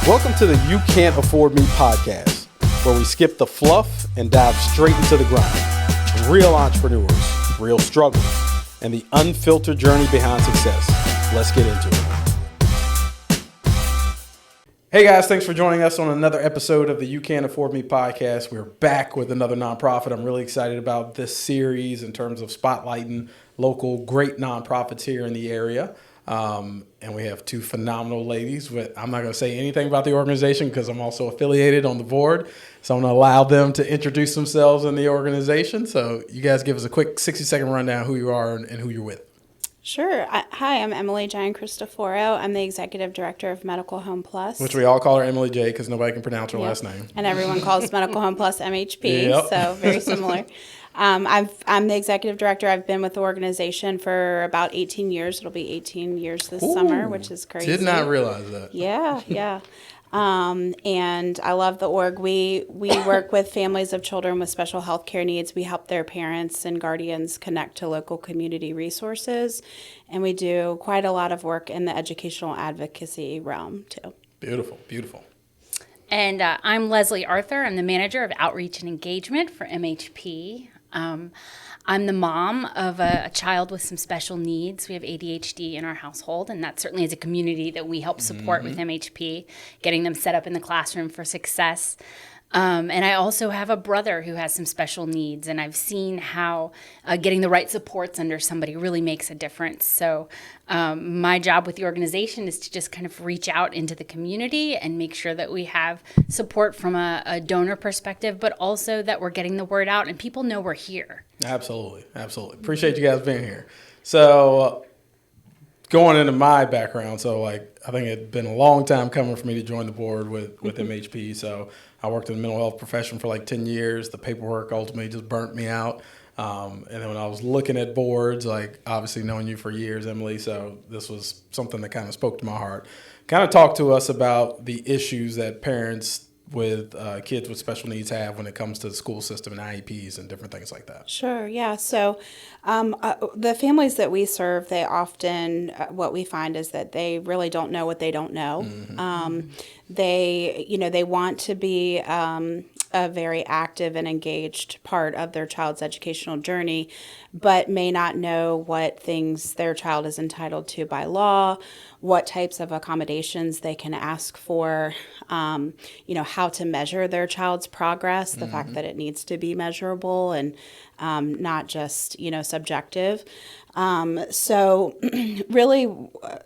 Welcome to the You Can't Afford Me podcast, where we skip the fluff and dive straight into the grind. Real entrepreneurs, real struggles, and the unfiltered journey behind success. Let's get into it. Hey guys, thanks for joining us on another episode of the You Can't Afford Me podcast. We're back with another nonprofit. I'm really excited about this series in terms of spotlighting local great nonprofits here in the area. And we have two phenomenal ladies. I'm not going to say anything about the organization because I'm also affiliated on the board. So I'm going to allow them to introduce themselves in the organization. So you guys give us a quick 60-second rundown who you are and who you're with. Sure. Hi, I'm Emily Gian Cristoforo. I'm the Executive Director of Medical Home Plus. Which we all call her Emily J because nobody can pronounce her last name. And everyone calls Medical Home Plus MHP, Yep. so very similar. I'm the Executive Director. I've been with the organization for about 18 years. It'll be 18 years this summer, which is crazy. Did not realize that. Yeah. And I love the org. We work with families of children with special health care needs. We help their parents and guardians connect to local community resources. And we do quite a lot of work in the educational advocacy realm, too. Beautiful. And I'm Leslie Arthur. I'm the Manager of Outreach and Engagement for MHP. I'm the mom of a child with some special needs. We have ADHD in our household, and that certainly is a community that we help support with MHP, getting them set up in the classroom for success. And I also have a brother who has some special needs, and I've seen how getting the right supports under somebody really makes a difference. So my job with the organization is to just kind of reach out into the community and make sure that we have support from a donor perspective, but also that we're getting the word out and people know we're here. Absolutely. Appreciate you guys being here. So going into my background, I think it'd been a long time coming for me to join the board with MHP. So I worked in the mental health profession for 10 years. The paperwork ultimately just burnt me out. And then when I was looking at boards, obviously knowing you for years, Emily, so this was something that kind of spoke to my heart. Kind of talk to us about the issues that parents with kids with special needs have when it comes to the school system and IEPs and different things like that. Sure, yeah. So the families that we serve, they often, what we find is that they really don't know what they don't know. Mm-hmm. They want to be a very active and engaged part of their child's educational journey, but may not know what things their child is entitled to by law, what types of accommodations they can ask for, how to measure their child's progress, the fact that it needs to be measurable and not just, subjective. So really,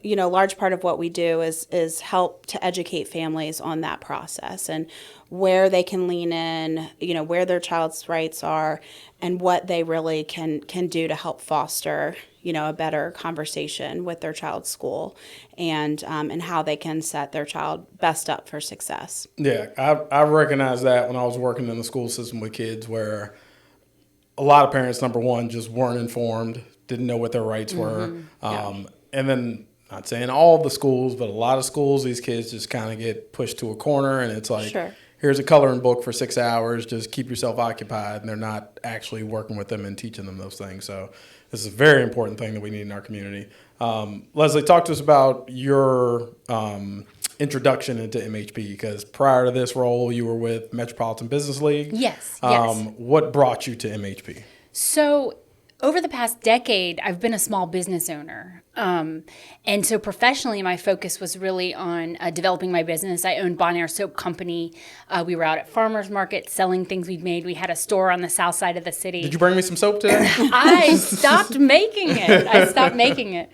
large part of what we do is help to educate families on that process and where they can lean in, where their child's rights are and what they really can do to help foster, a better conversation with their child's school and how they can set their child best up for success. Yeah, I recognized that when I was working in the school system with kids where a lot of parents, number one, just weren't informed, didn't know what their rights were. And then, not saying all the schools, but a lot of schools, these kids just kind of get pushed to a corner and it's Sure. Here's a coloring book for 6 hours, just keep yourself occupied. And they're not actually working with them and teaching them those things. So this is a very important thing that we need in our community. Leslie, talk to us about your introduction into MHP, because prior to this role, you were with Metropolitan Business League. Yes. What brought you to MHP? So over the past decade, I've been a small business owner. And so professionally, my focus was really on developing my business. I owned Bon Air Soap Company. We were out at farmers market selling things we'd made. We had a store on the south side of the city. Did you bring me some soap today? I stopped making it.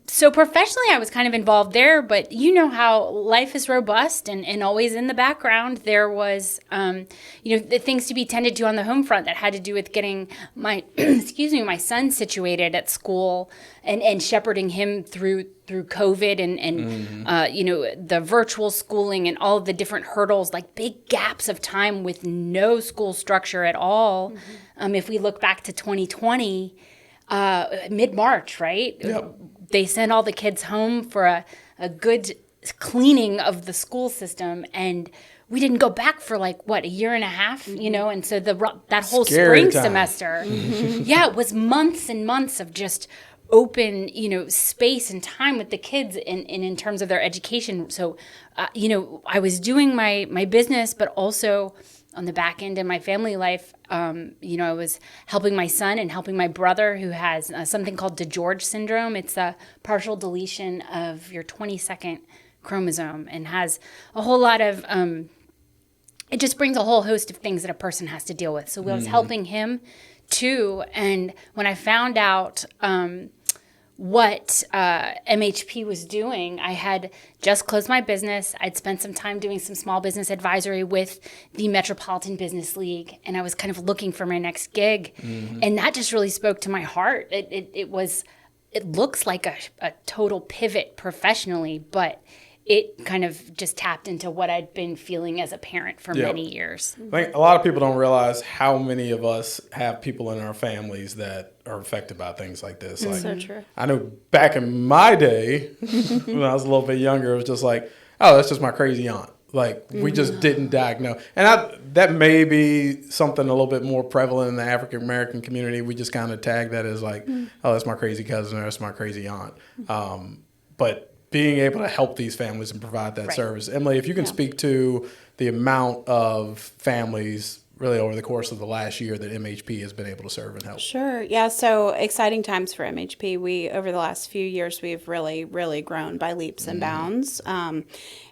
So professionally, I was kind of involved there, but you know how life is robust and always in the background. There was, the things to be tended to on the home front that had to do with getting my, my son situated at school and shepherding him through COVID and the virtual schooling and all of the different hurdles, like big gaps of time with no school structure at all. Mm-hmm. If we look back to 2020, mid-March, right? Yep. They sent all the kids home for a good cleaning of the school system, and we didn't go back for a year and a half, and so that whole Scary spring time. semester, it was months and months of just open, space and time with the kids in terms of their education. So, I was doing my business, but also on the back end in my family life, I was helping my son and helping my brother who has something called DeGeorge syndrome. It's a partial deletion of your 22nd chromosome and has a whole lot of, it just brings a whole host of things that a person has to deal with. So I was helping him too. And when I found out what MHP was doing, I had just closed my business. I'd spent some time doing some small business advisory with the Metropolitan Business League, and I was kind of looking for my next gig. And that just really spoke to my heart. It looks like a total pivot professionally, but it kind of just tapped into what I'd been feeling as a parent for many years. I think a lot of people don't realize how many of us have people in our families that are affected by things like this. Like, So true. I know back in my day, when I was a little bit younger, it was just like, oh, that's just my crazy aunt. Like, we just didn't diagnose. And that may be something a little bit more prevalent in the African-American community. We just kind of tag that as like, oh, that's my crazy cousin or that's my crazy aunt. But being able to help these families and provide that service. Emily, if you can speak to the amount of families really over the course of the last year that MHP has been able to serve and help. Sure. Yeah. So exciting times for MHP. Over the last few years, we've really, really grown by leaps and bounds.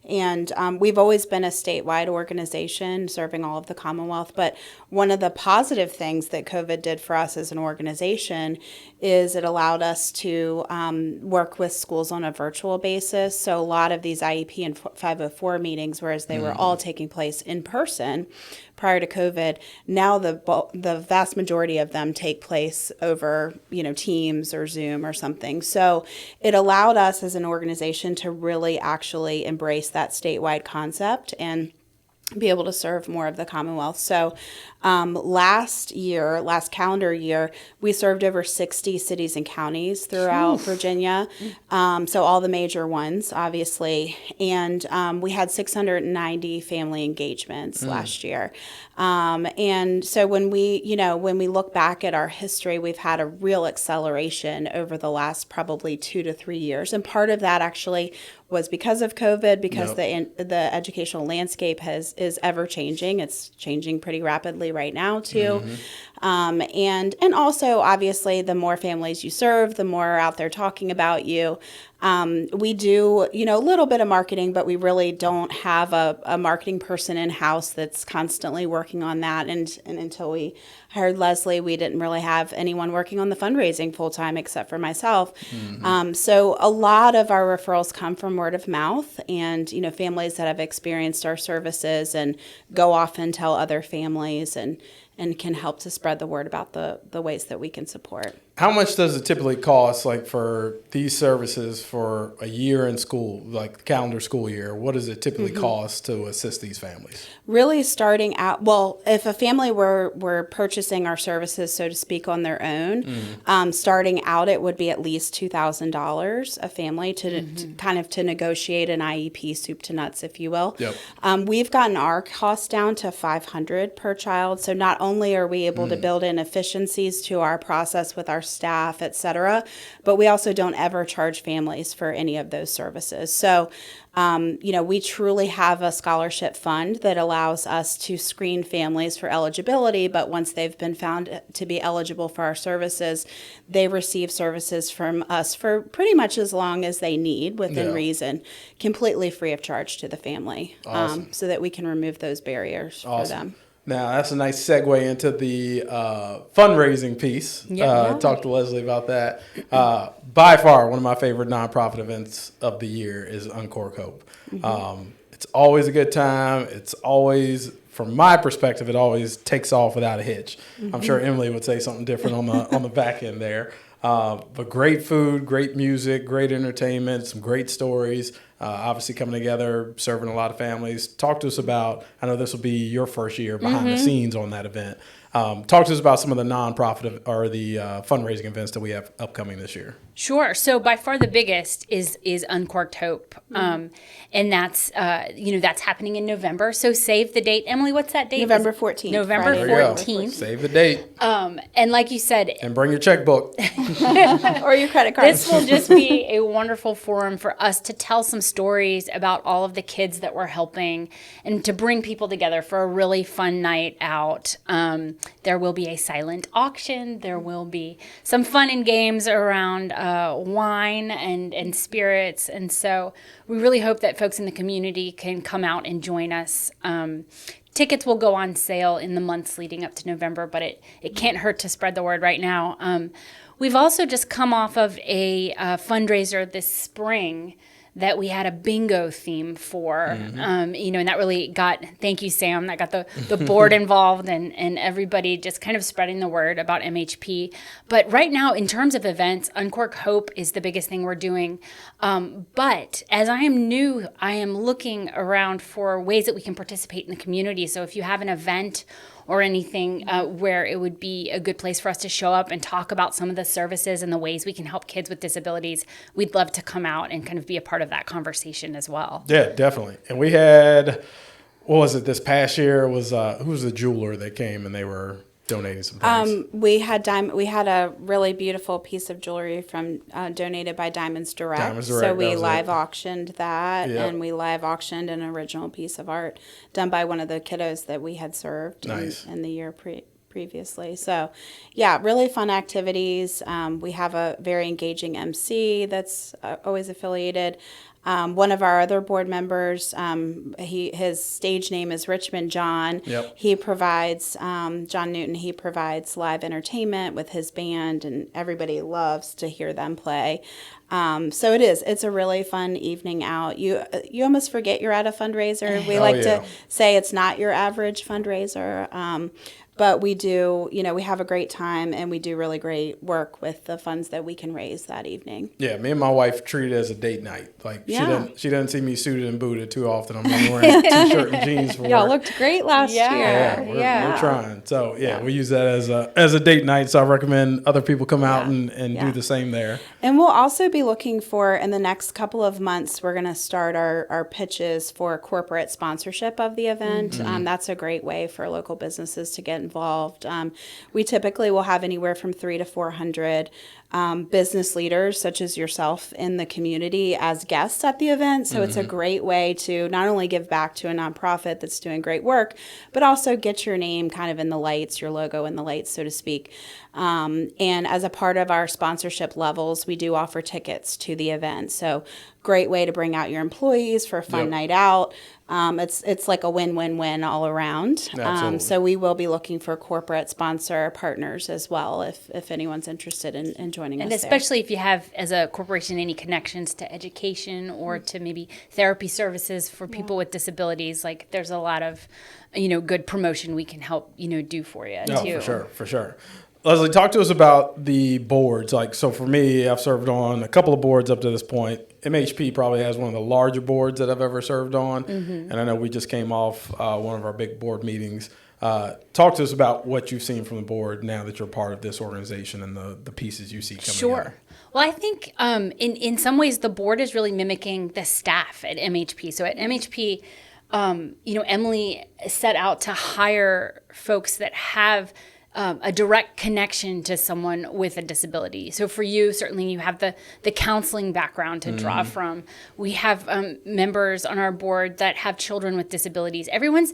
And we've always been a statewide organization serving all of the Commonwealth. But one of the positive things that COVID did for us as an organization is it allowed us to work with schools on a virtual basis. So a lot of these IEP and 504 meetings, whereas they were all taking place in person prior to COVID, now the vast majority of them take place over, Teams or Zoom or something. So it allowed us as an organization to really actually embrace that statewide concept and be able to serve more of the Commonwealth. So last calendar year, we served over 60 cities and counties throughout Virginia. So all the major ones, obviously. And we had 690 family engagements last year. And so when we look back at our history, we've had a real acceleration over the last probably 2 to 3 years. And part of that actually was because of COVID, because the educational landscape is ever changing. It's changing pretty rapidly right now too. And also obviously the more families you serve, the more are out there talking about you. We do, a little bit of marketing, but we really don't have a marketing person in-house that's constantly working on that. And until we hired Leslie, we didn't really have anyone working on the fundraising full-time except for myself. So a lot of our referrals come from word of mouth and, families that have experienced our services and go off and tell other families and can help to spread the word about the ways that we can support. How much does it typically cost, like, for these services for a year in school, like the calendar school year? What does it typically cost to assist these families? Really starting out, well, if a family were purchasing our services, so to speak, on their own, starting out, it would be at least $2,000 a family to negotiate an IEP soup to nuts, if you will. We've gotten our costs down to $500 per child. So not only are we able to build in efficiencies to our process with our staff, et cetera, but we also don't ever charge families for any of those services. So, we truly have a scholarship fund that allows us to screen families for eligibility, but once they've been found to be eligible for our services, they receive services from us for pretty much as long as they need within reason, completely free of charge to the family, so that we can remove those barriers for them. Now, that's a nice segue into the fundraising piece. Talk to Leslie about that. By far, one of my favorite nonprofit events of the year is Uncork Hope. It's always a good time. It's always, from my perspective, it always takes off without a hitch. I'm sure Emily would say something different on the back end there. But great food, great music, great entertainment, some great stories. Obviously coming together, serving a lot of families. Talk to us about, I know this will be your first year behind the scenes on that event. Talk to us about some of the nonprofit or the fundraising events that we have upcoming this year. Sure. So by far the biggest is Uncorked Hope, and that's that's happening in November. So save the date, Emily. What's that date? November 14th. November Friday, There you go. 14th. Save the date And like you said, and bring your checkbook. Or your credit card. this will just be a wonderful forum for us to tell some stories about all of the kids that we're helping and to bring people together for a really fun night out. There will be a silent auction. There will be some fun and games around wine and spirits. And so we really hope that folks in the community can come out and join us. Tickets will go on sale in the months leading up to November, but it can't hurt to spread the word right now. We've also just come off of a fundraiser this spring that we had a bingo theme for, and that really thank you, Sam, that got the board involved and everybody just kind of spreading the word about MHP. But right now, in terms of events, Uncork Hope is the biggest thing we're doing. But as I am new, I am looking around for ways that we can participate in the community. So if you have an event or anything where it would be a good place for us to show up and talk about some of the services and the ways we can help kids with disabilities, we'd love to come out and kind of be a part of that conversation as well. Yeah, definitely. And we had, what was it this past year? Was who was the jeweler that came and they were donating some things? We had a really beautiful piece of jewelry from donated by Diamonds Direct. Diamonds Direct, So that we was live it. auctioned that, Yep. and we live auctioned an original piece of art done by one of the kiddos that we had served Nice. in the year previously. So, yeah, really fun activities. We have a very engaging MC that's always affiliated. One of our other board members, his stage name is Richmond John. Yep. He provides, John Newton, he provides live entertainment with his band, and everybody loves to hear them play. So it's a really fun evening out. You almost forget you're at a fundraiser. We like yeah. to say it's not your average fundraiser. But we do, we have a great time, and we do really great work with the funds that we can raise that evening. Yeah, me and my wife treat it as a date night. Like Yeah. she doesn't see me suited and booted too often. I'm only wearing a t-shirt and jeans for Y'all work. looked great last Yeah. year. Yeah, we're trying. So we use that as a date night. So I recommend other people come out and do the same there. And we'll also be looking for, in the next couple of months, we're going to start our pitches for corporate sponsorship of the event. That's a great way for local businesses to get involved. We typically will have anywhere from 300 to 400 business leaders, such as yourself, in the community as guests at the event. So it's a great way to not only give back to a nonprofit that's doing great work, but also get your name kind of in the lights, your logo in the lights, so to speak. And as a part of our sponsorship levels, we do offer tickets to the event. So great way to bring out your employees for a fun night out. It's like a win-win-win all around. Absolutely. So we will be looking for corporate sponsor partners as well if anyone's interested in joining us And there. especially if you have, as a corporation, any connections to education or to maybe therapy services for people with disabilities, like there's a lot of, good promotion we can help, do for you Oh, too. for sure. Leslie, talk to us about the boards. Like, so for me, I've served on a couple of boards up to this point. MHP probably has one of the larger boards that I've ever served on. And I know we just came off one of our big board meetings. Talk to us about what you've seen from the board now that you're part of this organization and the pieces you see coming together. Well, I think in some ways the board is really mimicking the staff at MHP. So at MHP, Emily set out to hire folks that have a direct connection to someone with a disability. So for you, certainly you have the counseling background to draw from. We have members on our board that have children with disabilities. Everyone's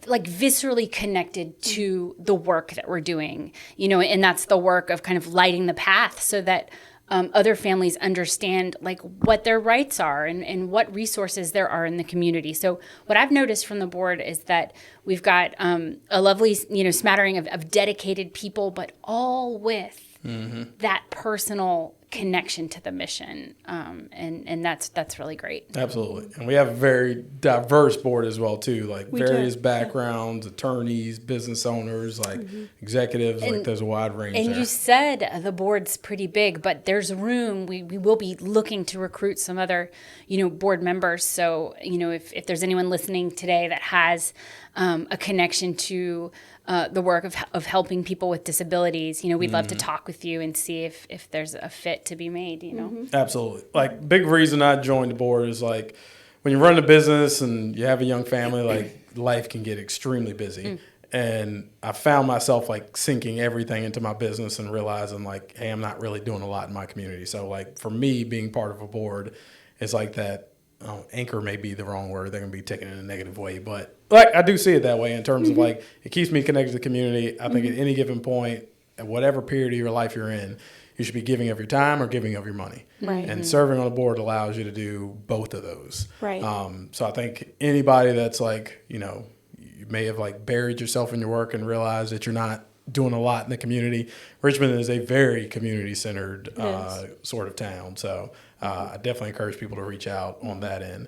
like viscerally connected to the work that we're doing, and that's the work of kind of lighting the path so that other families understand like what their rights are and what resources there are in the community. So what I've noticed from the board is that we've got a lovely, smattering of dedicated people, but all with that personal connection to the mission. And that's really great. Absolutely. And we have a very diverse board as well, too, like We various do. backgrounds, attorneys, business owners, like executives, like there's a wide range And there. you said the board's pretty big, but there's room. We will be looking to recruit some other, board members. So, if there's anyone listening today that has a connection to the work of helping people with disabilities, we'd love to talk with you and see if there's a fit to be made, Absolutely. Like, big reason I joined the board is like when you run a business and you have a young family, like life can get extremely busy. And I found myself like sinking everything into my business and realizing like, hey, I'm not really doing a lot in my community. So like for me, being part of a board is like that. Anchor may be the wrong word. They're going to be taken in a negative way, but like I do see it that way in terms of like it keeps me connected to the community. I think at any given point, at whatever period of your life you're in, you should be giving of your time or giving of your money. Right. And serving on a board allows you to do both of those. Right. So I think anybody that's like, you may have like buried yourself in your work and realized that you're not doing a lot in the community. Richmond is a very community-centered sort of town. So I definitely encourage people to reach out on that end.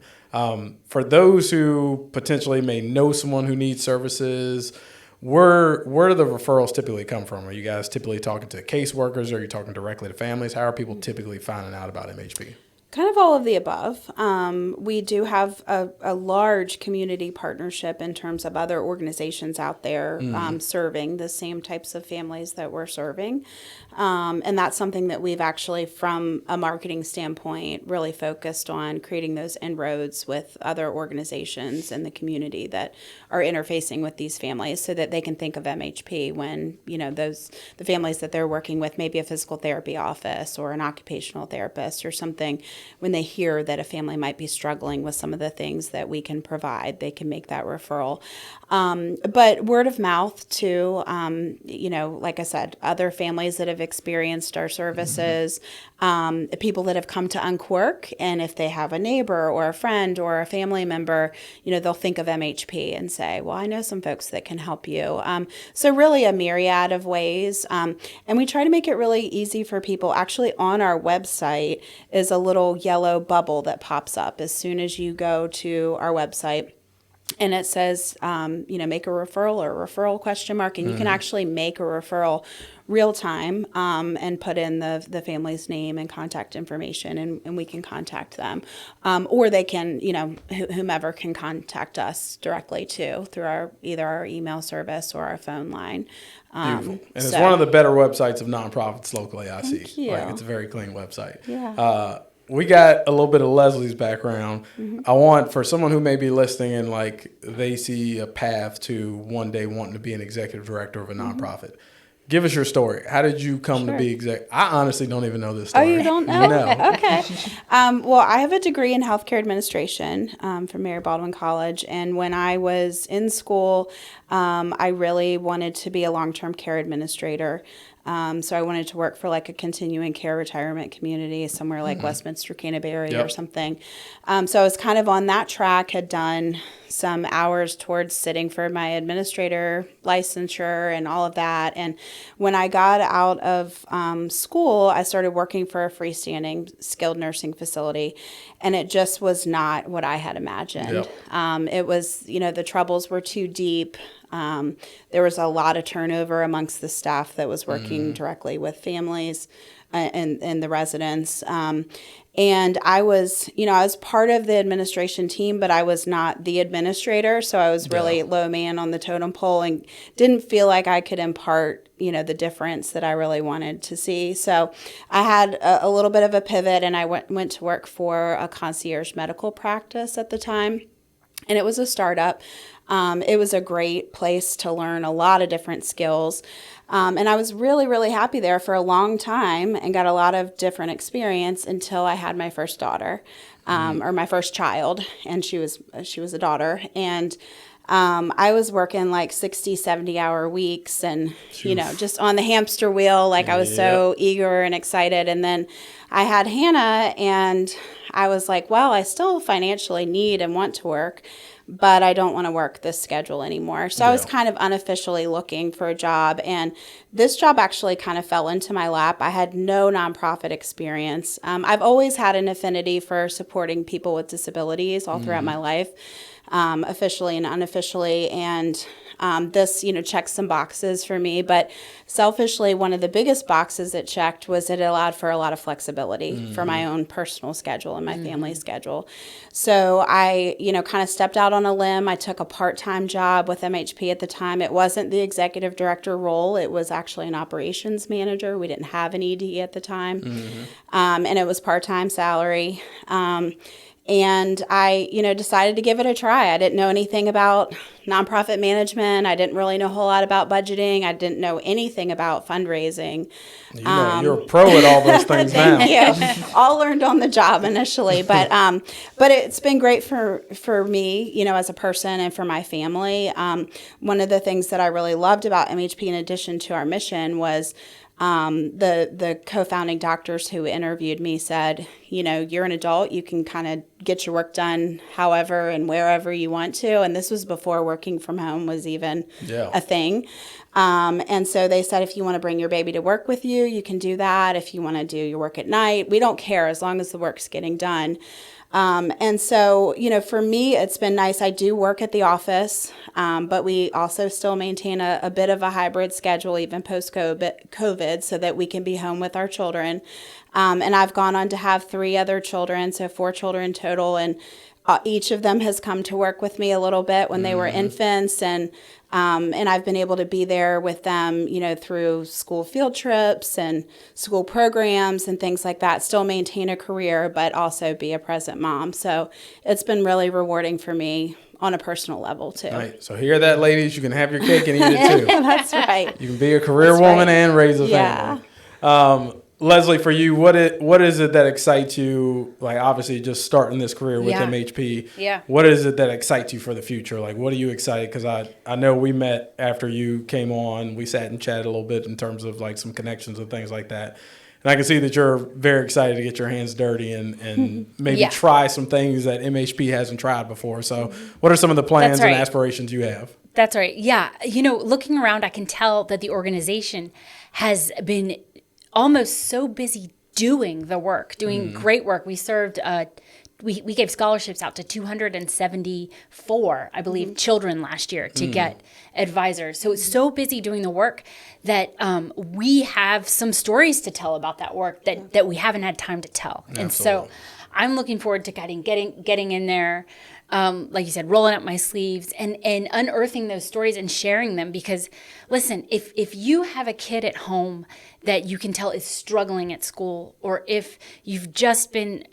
For those who potentially may know someone who needs services, where do the referrals typically come from? Are you guys typically talking to caseworkers? Or are you talking directly to families? How are people typically finding out about MHP? Kind of all of the above. We do have a large community partnership in terms of other organizations out there serving the same types of families that we're serving. And that's something that we've actually, from a marketing standpoint, really focused on creating those inroads with other organizations in the community that are interfacing with these families so that they can think of MHP when, the families that they're working with, maybe a physical therapy office or an occupational therapist or something. When they hear that a family might be struggling with some of the things that we can provide, they can make that referral. But word of mouth too, like I said, other families that have experienced our services, people that have come to Unquirk, and if they have a neighbor or a friend or a family member, they'll think of MHP and say, well, I know some folks that can help you. So really a myriad of ways. And we try to make it really easy for people. Actually, on our website is a little yellow bubble that pops up as soon as you go to our website. And it says, make a referral or referral question mark. And you can actually make a referral real time and put in the family's name and contact information, and we can contact them. Or they can, whomever can contact us directly too through either our email service or our phone line. Beautiful. And it's one of the better websites of nonprofits locally, I see. Thank you. Like, it's a very clean website. Yeah. We got a little bit of Leslie's background. I want, for someone who may be listening and like they see a path to one day wanting to be an executive director of a nonprofit, give us your story. How did you come to be I honestly don't even know this story. Oh, you don't know? No. Okay. Well, I have a degree in healthcare administration from Mary Baldwin College. And when I was in school, I really wanted to be a long-term care administrator. So I wanted to work for like a continuing care retirement community somewhere like Westminster, Canterbury or something. So I was kind of on that track, had done some hours towards sitting for my administrator licensure and all of that. And when I got out of school, I started working for a freestanding skilled nursing facility. And it just was not what I had imagined. It was, the troubles were too deep. There was a lot of turnover amongst the staff that was working directly with families and the residents. And I was part of the administration team, but I was not the administrator. So I was really low man on the totem pole and didn't feel like I could impart, the difference that I really wanted to see. So I had a little bit of a pivot, and I went to work for a concierge medical practice at the time. And it was a startup. It was a great place to learn a lot of different skills. And I was really, really happy there for a long time and got a lot of different experience until I had my first daughter, or my first child. And she was a daughter. And I was working like 60, 70-hour weeks and, just on the hamster wheel. Like I was so eager and excited. And then I had Hannah, and I was like, well, I still financially need and want to work, but I don't want to work this schedule anymore. So I was kind of unofficially looking for a job, and this job actually kind of fell into my lap. I had no nonprofit experience. I've always had an affinity for supporting people with disabilities all throughout my life, officially and unofficially, and This, checks some boxes for me, but selfishly, one of the biggest boxes it checked was it allowed for a lot of flexibility for my own personal schedule and my family schedule. So I, kind of stepped out on a limb. I took a part-time job with MHP at the time. It wasn't the executive director role. It was actually an operations manager. We didn't have an ED at the time. And it was part-time salary. And I, decided to give it a try. I didn't know anything about nonprofit management. I didn't really know a whole lot about budgeting. I didn't know anything about fundraising. You're a pro at all those things now. Thank you. All learned on the job initially, but it's been great for me, as a person and for my family. One of the things that I really loved about MHP, in addition to our mission, was the co-founding doctors who interviewed me said, you're an adult, you can kind of get your work done however and wherever you want to. And this was before working from home was even a thing. And so they said, if you want to bring your baby to work with you, you can do that. If you want to do your work at night, we don't care as long as the work's getting done. And so, for me, it's been nice. I do work at the office, but we also still maintain a bit of a hybrid schedule, even post-COVID, so that we can be home with our children. And I've gone on to have 3 other children, so 4 children total, and each of them has come to work with me a little bit when they were infants, and I've been able to be there with them, through school field trips and school programs and things like that. Still maintain a career, but also be a present mom. So it's been really rewarding for me on a personal level too. Right. So hear that, ladies? You can have your cake and eat it too. That's right. You can be a career woman and raise a family. Leslie, for you, what is it that excites you? Like, obviously, just starting this career with MHP. Yeah. What is it that excites you for the future? Like, what are you excited? Because I know we met after you came on. We sat and chatted a little bit in terms of like some connections and things like that. And I can see that you're very excited to get your hands dirty and maybe try some things that MHP hasn't tried before. So, what are some of the plans and aspirations you have? That's right. Yeah. Looking around, I can tell that the organization has been almost so busy doing the work, doing great work. We served, we gave scholarships out to 274, I believe, children last year to get advisors. So it's so busy doing the work that we have some stories to tell about that work that we haven't had time to tell. Absolutely. And so I'm looking forward to getting in there, like you said, rolling up my sleeves and unearthing those stories and sharing them. Because listen, if you have a kid at home that you can tell is struggling at school, or if you've just been,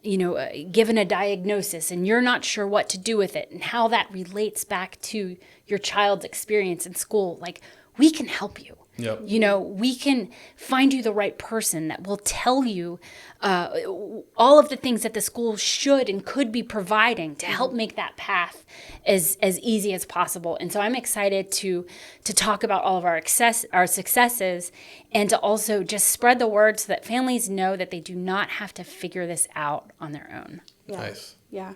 given a diagnosis and you're not sure what to do with it and how that relates back to your child's experience in school, like, we can help you. Yep. We can find you the right person that will tell you all of the things that the school should and could be providing to help make that path as easy as possible. And so I'm excited to talk about all of our successes, and to also just spread the word so that families know that they do not have to figure this out on their own. Yeah. Nice. Yeah.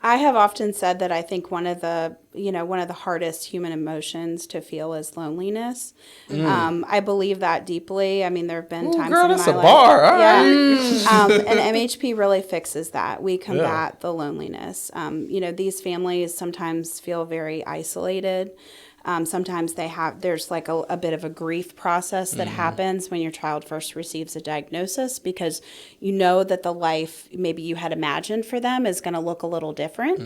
I have often said that I think one of the hardest human emotions to feel is loneliness. I believe that deeply. I mean, there have been times in my life. Bar. All right. And MHP really fixes that. We combat the loneliness. These families sometimes feel very isolated. Sometimes there's like a bit of a grief process that happens when your child first receives a diagnosis, because you know that the life maybe you had imagined for them is going to look a little different.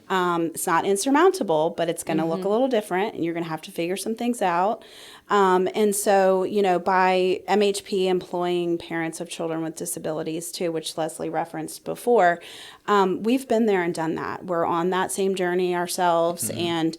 It's not insurmountable, but it's going to look a little different, and you're going to have to figure some things out. And so, by MHP employing parents of children with disabilities too, which Leslie referenced before, we've been there and done that. We're on that same journey ourselves, and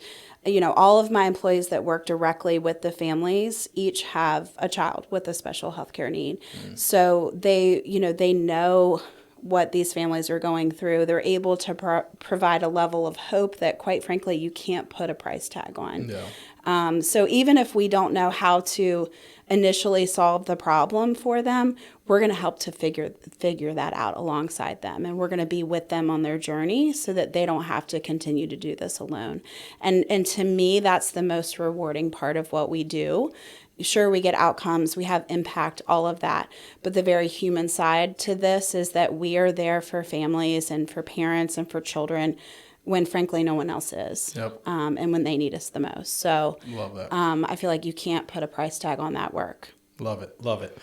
all of my employees that work directly with the families each have a child with a special healthcare need. So they know what these families are going through. They're able to provide a level of hope that, quite frankly, you can't put a price tag on. Yeah. So even if we don't know how to initially solve the problem for them, we're going to help to figure that out alongside them, and we're going to be with them on their journey so that they don't have to continue to do this alone. And to me, that's the most rewarding part of what we do. Sure, we get outcomes, we have impact, all of that, but the very human side to this is that we are there for families and for parents and for children when frankly no one else is. Yep. And when they need us the most. So Love that. I feel like you can't put a price tag on that work. Love it. Love it.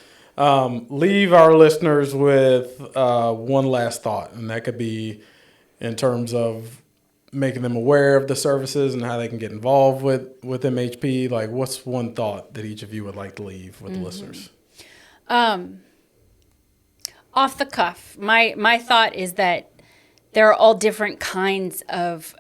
Leave our listeners with one last thought, and that could be in terms of making them aware of the services and how they can get involved with MHP. Like, what's one thought that each of you would like to leave with the listeners? Off the cuff, my thought is that there are all different kinds of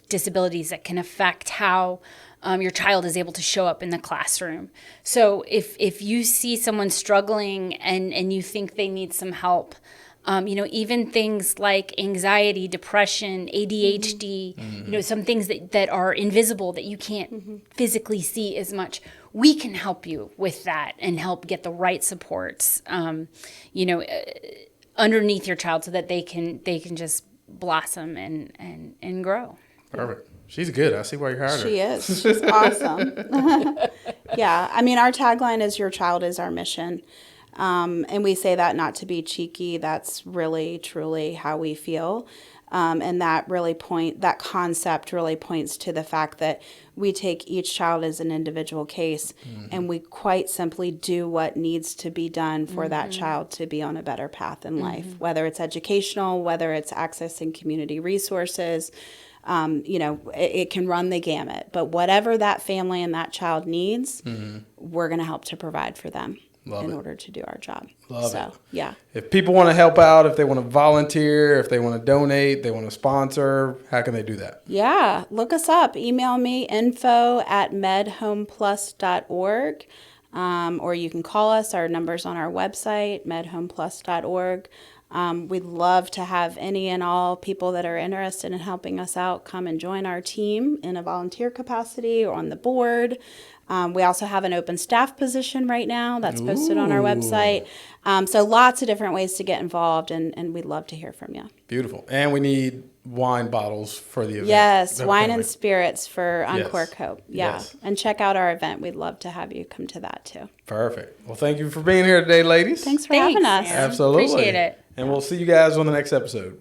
disabilities that can affect how your child is able to show up in the classroom. So if you see someone struggling and you think they need some help, even things like anxiety, depression, ADHD, some things that are invisible that you can't physically see as much, we can help you with that and help get the right supports, underneath your child so that they can just blossom and grow. Perfect. She's good. I see why you hired her. She is. She's awesome. Yeah. I mean, our tagline is "Your child is our mission." And we say that not to be cheeky. That's really, truly how we feel. And that concept really points to the fact that we take each child as an individual case and we quite simply do what needs to be done for that child to be on a better path in life, whether it's educational, whether it's accessing community resources. It can run the gamut, but whatever that family and that child needs, we're going to help to provide for them. In order to do our job. Love it. Yeah. If people want to help out, if they want to volunteer, if they want to donate, they want to sponsor, how can they do that? Yeah. Look us up. Email me info@medhomeplus.org. Or you can call us. Our number's on our website, medhomeplus.org. We'd love to have any and all people that are interested in helping us out come and join our team in a volunteer capacity or on the board. We also have an open staff position right now that's posted on our website. So lots of different ways to get involved, and we'd love to hear from you. Beautiful. And we need wine bottles for the event. Yes, wine and spirits for Encore Yes. Cope. Yeah, Yes. and check out our event. We'd love to have you come to that too. Perfect. Well, thank you for being here today, ladies. Thanks for having us. Sam. Absolutely. Appreciate it. And we'll see you guys on the next episode.